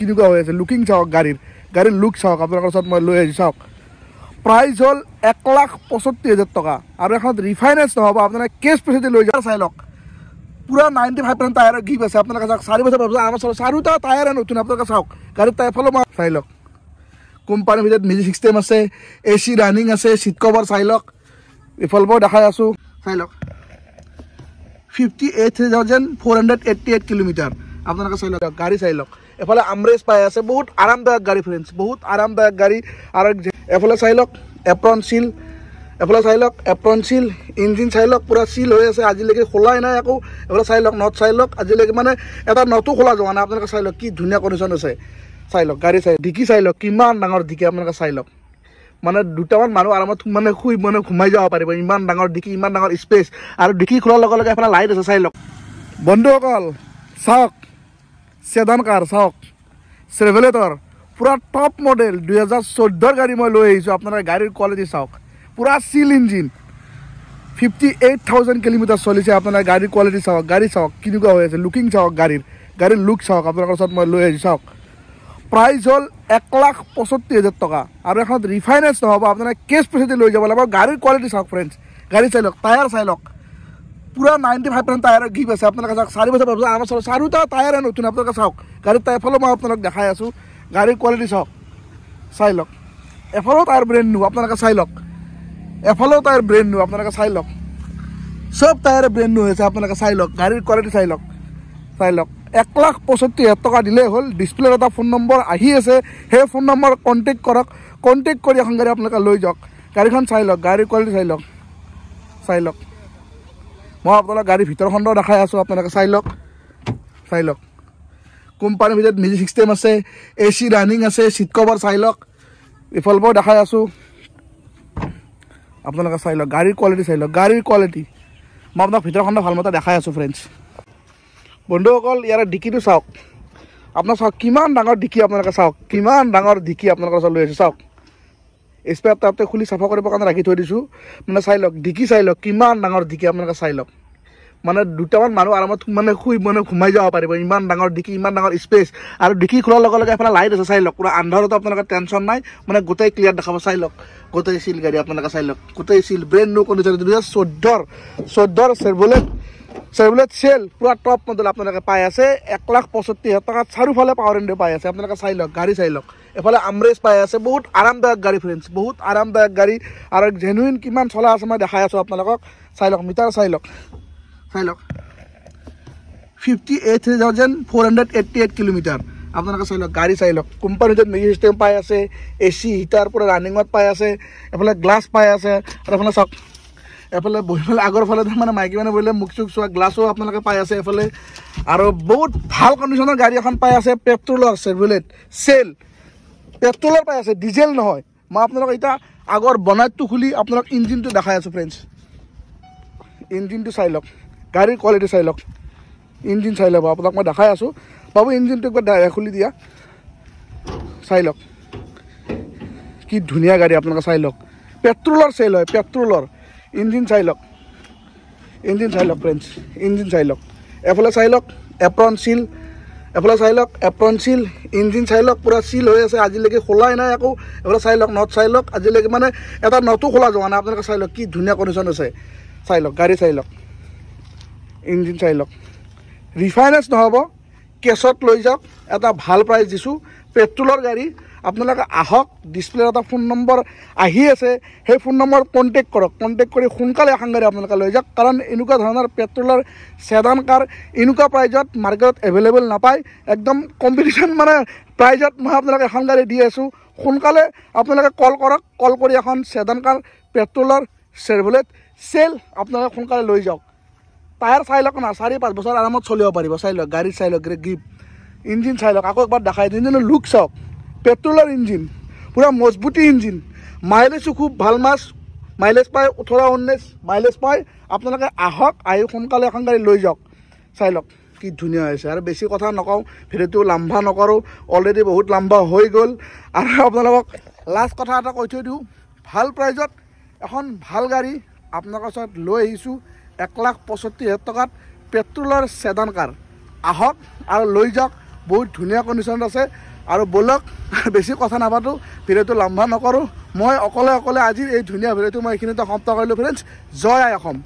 কেনেকুৱা হৈ আছে লুকিং চাওক গাড়ীৰ লুক চাওক আপোনালোকৰ ওচৰত মই লৈ আহিছোঁ চাওক প্ৰাইচ হ'ল 1,65,000 টকা আৰু এখন ৰিফাইনেন্স নহ'ব আপোনালোকে কেছ পইচাতে লৈ যাব চাই লওক পুৰা 95% টায়াৰৰ গিফ্ট আছে আপোনালোকে চাওক 4 বছৰ পাব আমাৰ চাৰিটা টায়াৰে নতুন আপোনালোকে চাওক গাড়ীৰ টায়াৰ ফলো মই চাই লওক কোম্পানীৰ ভিতৰত মিউজিক ছিষ্টেম আছে AC ৰানিং আছে চিট কভাৰ চাই লওক ইফালৰ পৰা দেখাই আছোঁ চাই লওক 58,488 কিলোমিটাৰ আপোনালোকে চাই লওক গাড়ী চাই লওক এফালে আমৰেজ পাই আছে বহুত আৰামদায়ক গাড়ী ফ্ৰেণ্ডছ বহুত আৰামদায়ক গাড়ী আৰু এফালে চাই লওক এপ্ৰন চিল ইঞ্জিন চাই লওক পুৰা চিল হৈ আছে আজিলৈকে খোলাই নাই আকৌ এফালে চাই লওক নট চাই লওক আজিলৈকে মানে এটা নটো খোলা যোৱা নাই আপোনালোকে চাই লওক কি ধুনীয়া কণ্ডিশ্যন আছে চাই লওক গাড়ী চাই ডিকি চাই লওক কিমান ডাঙৰ ডিকি আপোনালোকে চাই লওক মানে দুটামান মানুহ আৰামত মানে শুই মানে ঘুমাই যাব পাৰিব ইমান ডাঙৰ ডিকি ইমান ডাঙৰ স্পেচ আৰু ডিকি খোলাৰ লগে লগে এফালে লাইট আছে চাই লওক বন্ধুসকল চাওক সেদান কাৰ চাওক চেভলেটৰ পুৰা টপ মডেল 2014 গাড়ী মই লৈ আহিছোঁ আপোনালোকে গাড়ীৰ কোৱালিটি চাওক পুৰা চিল ইঞ্জিন 58,000 কিলোমিটাৰ চলিছে আপোনালোকে গাড়ীৰ কোৱালিটি চাওক গাড়ী চাওক কেনেকুৱা হৈ আছে লুকিং চাওক গাড়ীৰ লুক চাওক আপোনালোকৰ ওচৰত মই লৈ আহিছোঁ চাওক প্ৰাইচ হ'ল 1,65,000 টকা আৰু এখন ৰিফাইনেন্স নহ'ব আপোনালোকে কেছ পইচাতে লৈ যাব লাগিব গাড়ীৰ কোৱালিটি চাওক ফ্ৰেণ্ডছ গাড়ী চাই লওক টায়াৰ চাই লওক পুৰা 95% টায়াৰৰ গিফ্ট আছে আপোনালোকে চাওক 4 বছৰ পাব আমাৰ চাৰিটা টায়াৰে নতুন আপোনালোকে চাওক গাড়ীৰ টায়াৰ ফলো মই আপোনালোক দেখাই আছোঁ গাড়ীৰ কোৱালিটি চাওক চাই লওক এফালেও টায়াৰ ব্ৰেণ্ড নিউ আপোনালোকে চাই লওক এফালেও টায়াৰ ব্ৰেণ্ড নিউ আপোনালোকে চাই লওক চব টায়াৰে ব্ৰেণ্ড নিউ হৈছে আপোনালোকে চাই লওক গাড়ীৰ কোৱালিটি চাই লওক 1,65,000 টকা দিলেই হ'ল ডিছপ্লেত এটা ফোন নম্বৰ আহি আছে সেই ফোন নম্বৰ কণ্টেক্ট কৰক কণ্টেক্ট কৰি এখন গাড়ী আপোনালোকে লৈ যাওক গাড়ীখন চাই লওক গাড়ীৰ কোৱালিটি চাই লওক মই আপোনালোক গাড়ীৰ ভিতৰখনো দেখাই আছোঁ আপোনালোকে চাই লওক কোম্পানীৰ ভিতৰত মিউজিক ছিষ্টেম আছে AC ৰানিং আছে চিট কভাৰ চাই লওক ইফালৰ পৰা দেখাই আছোঁ আপোনালোকে চাই লওক গাড়ীৰ কোৱালিটি চাই লওক মই আপোনাক ভিতৰখনো ভালমতে দেখাই আছোঁ ফ্ৰেণ্ডছ বন্ধুসকল ইয়াৰ ডিকিটো চাওক আপোনাক চাওক কিমান ডাঙৰ ডিকি আপোনালোকে চাওক কিমান ডাঙৰ ডিকি আপোনালোকৰ ওচৰত লৈ আহিছোঁ চাওক স্পেয়াৰ টাইপটো খুলি চাফা কৰিবৰ কাৰণে ৰাখি থৈ দিছোঁ মানে চাই লওক ডিকি চাই লওক কিমান ডাঙৰ ডিকি আপোনালোকে চাই লওক মানে দুটামান মানুহ আৰামত মানে শুই মানে ঘুমাই যাব পাৰিব ইমান ডাঙৰ ডিকি ইমান ডাঙৰ স্পেচ আৰু ডিকি খোলাৰ লগে লগে এফালে লাইট আছে চাই লওক পুৰা আন্ধাৰতো আপোনালোকে টেনশ্যন নাই মানে গোটেই ক্লিয়াৰ দেখাব চাই লওক গোটেই চিল গাড়ী আপোনালোকে চাই লওক গোটেই চিল ব্ৰেণ্ড নিউ কণ্ডিশ্যন 2014 চেভলেট চেল পুৰা টপ মডেল আপোনালোকে পাই আছে 1,65,000 টকাত চাৰিওফালে পাৱাৰ ইণ্ডিয়া পাই আছে আপোনালোকে চাই লওক গাড়ী চাই লওক এফালে আমৰেজ পাই আছে বহুত আৰামদায়ক গাড়ী ফ্ৰেণ্ডছ বহুত আৰামদায়ক গাড়ী আৰু জেনুইন কিমান চলা আছে মই দেখাই আছোঁ আপোনালোকক চাই লওক মিটাৰ চাই লওক 58,488 কিলোমিটাৰ আপোনালোকে চাই লওক গাড়ী চাই লওক কোম্পানীত মিউজিক ছিষ্টেম পাই আছে AC হিটাৰ পুৰা ৰানিঙত পাই আছে এফালে গ্লাছ পাই আছে আৰু এফালে চাওক এফালে বহি পেলাই আগৰ ফালে মানে মাইকী মানুহ বহিলে মুখ চুখ চোৱা গ্লাছো আপোনালোকে পাই আছে এফালে আৰু বহুত ভাল কণ্ডিশ্যনৰ গাড়ী এখন পাই আছে পেট্ৰলৰ চেভলেট চেল পেট্ৰলৰ পাই আছে ডিজেল নহয় মই আপোনালোক এতিয়া আগৰ বনাইটো খুলি আপোনালোক ইঞ্জিনটো দেখাই আছোঁ ফ্ৰেণ্ডছ ইঞ্জিনটো চাই লওক গাড়ীৰ কোৱালিটি চাই লওক ইঞ্জিন চাই ল'ব আপোনাক মই দেখাই আছোঁ বাবু ইঞ্জিনটো একবাৰ খুলি দিয়া চাই লওক কি ধুনীয়া গাড়ী আপোনালোকে চাই লওক পেট্ৰলৰ চেল হয় পেট্ৰলৰ ইঞ্জিন চাই লওক ফ্ৰেণ্ডছ ইঞ্জিন চাই লওক এফালে চাই লওক এপ্ৰন চিল ইঞ্জিন চাই লওক পুৰা চিল হৈ আছে আজিলৈকে খোলাই নাই আকৌ এফালে চাই লওক নট চাই লওক আজিলৈকে মানে এটা নটো খোলা যোৱা নাই আপোনালোকে চাই লওক কি ধুনীয়া কণ্ডিশ্যন আছে চাই লওক গাড়ী চাই লওক ইঞ্জিন চাই লওক ৰিফাইনেন্স নহ'ব কেছত লৈ যাওক এটা ভাল প্ৰাইচ দিছোঁ পেট্ৰলৰ গাড়ী আপোনালোকে আহক ডিছপ্লেত এটা ফোন নম্বৰ আহি আছে সেই ফোন নম্বৰ কণ্টেক্ট কৰক কণ্টেক্ট কৰি সোনকালে এখন গাড়ী আপোনালোকে লৈ যাওক কাৰণ এনেকুৱা ধৰণৰ পেট্ৰলৰ ছেডান কাৰ এনেকুৱা প্ৰাইজত মাৰ্কেটত এভেইলেবল নাপায় একদম কম্পিটিশ্যন মানে প্ৰাইজত মই আপোনালোকে এখন গাড়ী দি আছোঁ সোনকালে আপোনালোকে কল কৰক কল কৰি এখন ছেডান কাৰ পেট্ৰলৰ চেভলেট চেল আপোনালোকে সোনকালে লৈ যাওক টায়াৰ চাই লওক না 4-5 বছৰ আৰামত চলিব পাৰিব চাই লওক গাড়ী চাই লওক গ্ৰিপ ইঞ্জিন চাই লওক আকৌ একবাৰ দেখাই দিওঁ ইঞ্জিনৰ লুক চাওক পেট্ৰলৰ ইঞ্জিন পুৰা মজবুতি ইঞ্জিন মাইলেজো খুব ভাল মাইলেজ পায় 18-19 মাইলেজ পায় আপোনালোকে আহক আহি সোনকালে এখন গাড়ী লৈ যাওক চাই লওক কি ধুনীয়া হৈছে আৰু বেছি কথা নকওঁ ভিডিঅ'টো লাম্বা নকৰোঁ অলৰেডি বহুত লাম্বা হৈ গ'ল আৰু আপোনালোকক লাষ্ট কথা এটা কৈ থৈ দিওঁ ভাল প্ৰাইজত এখন ভাল গাড়ী আপোনালোকৰ ওচৰত লৈ আহিছোঁ 1,65,000 টকাত পেট্ৰলৰ ছেডান কাৰ আহক আৰু লৈ যাওক বহুত ধুনীয়া কণ্ডিশ্যনত আছে আৰু ব'লক বেছি কথা নাপাতোঁ ভিডিঅ'টো লম্বা নকৰোঁ মই অকলে আজি এই ধুনীয়া ভিডিঅ'টো মই এইখিনিতে সমাপ্ত কৰিলোঁ ফ্ৰেণ্ডছ জয় আই অসম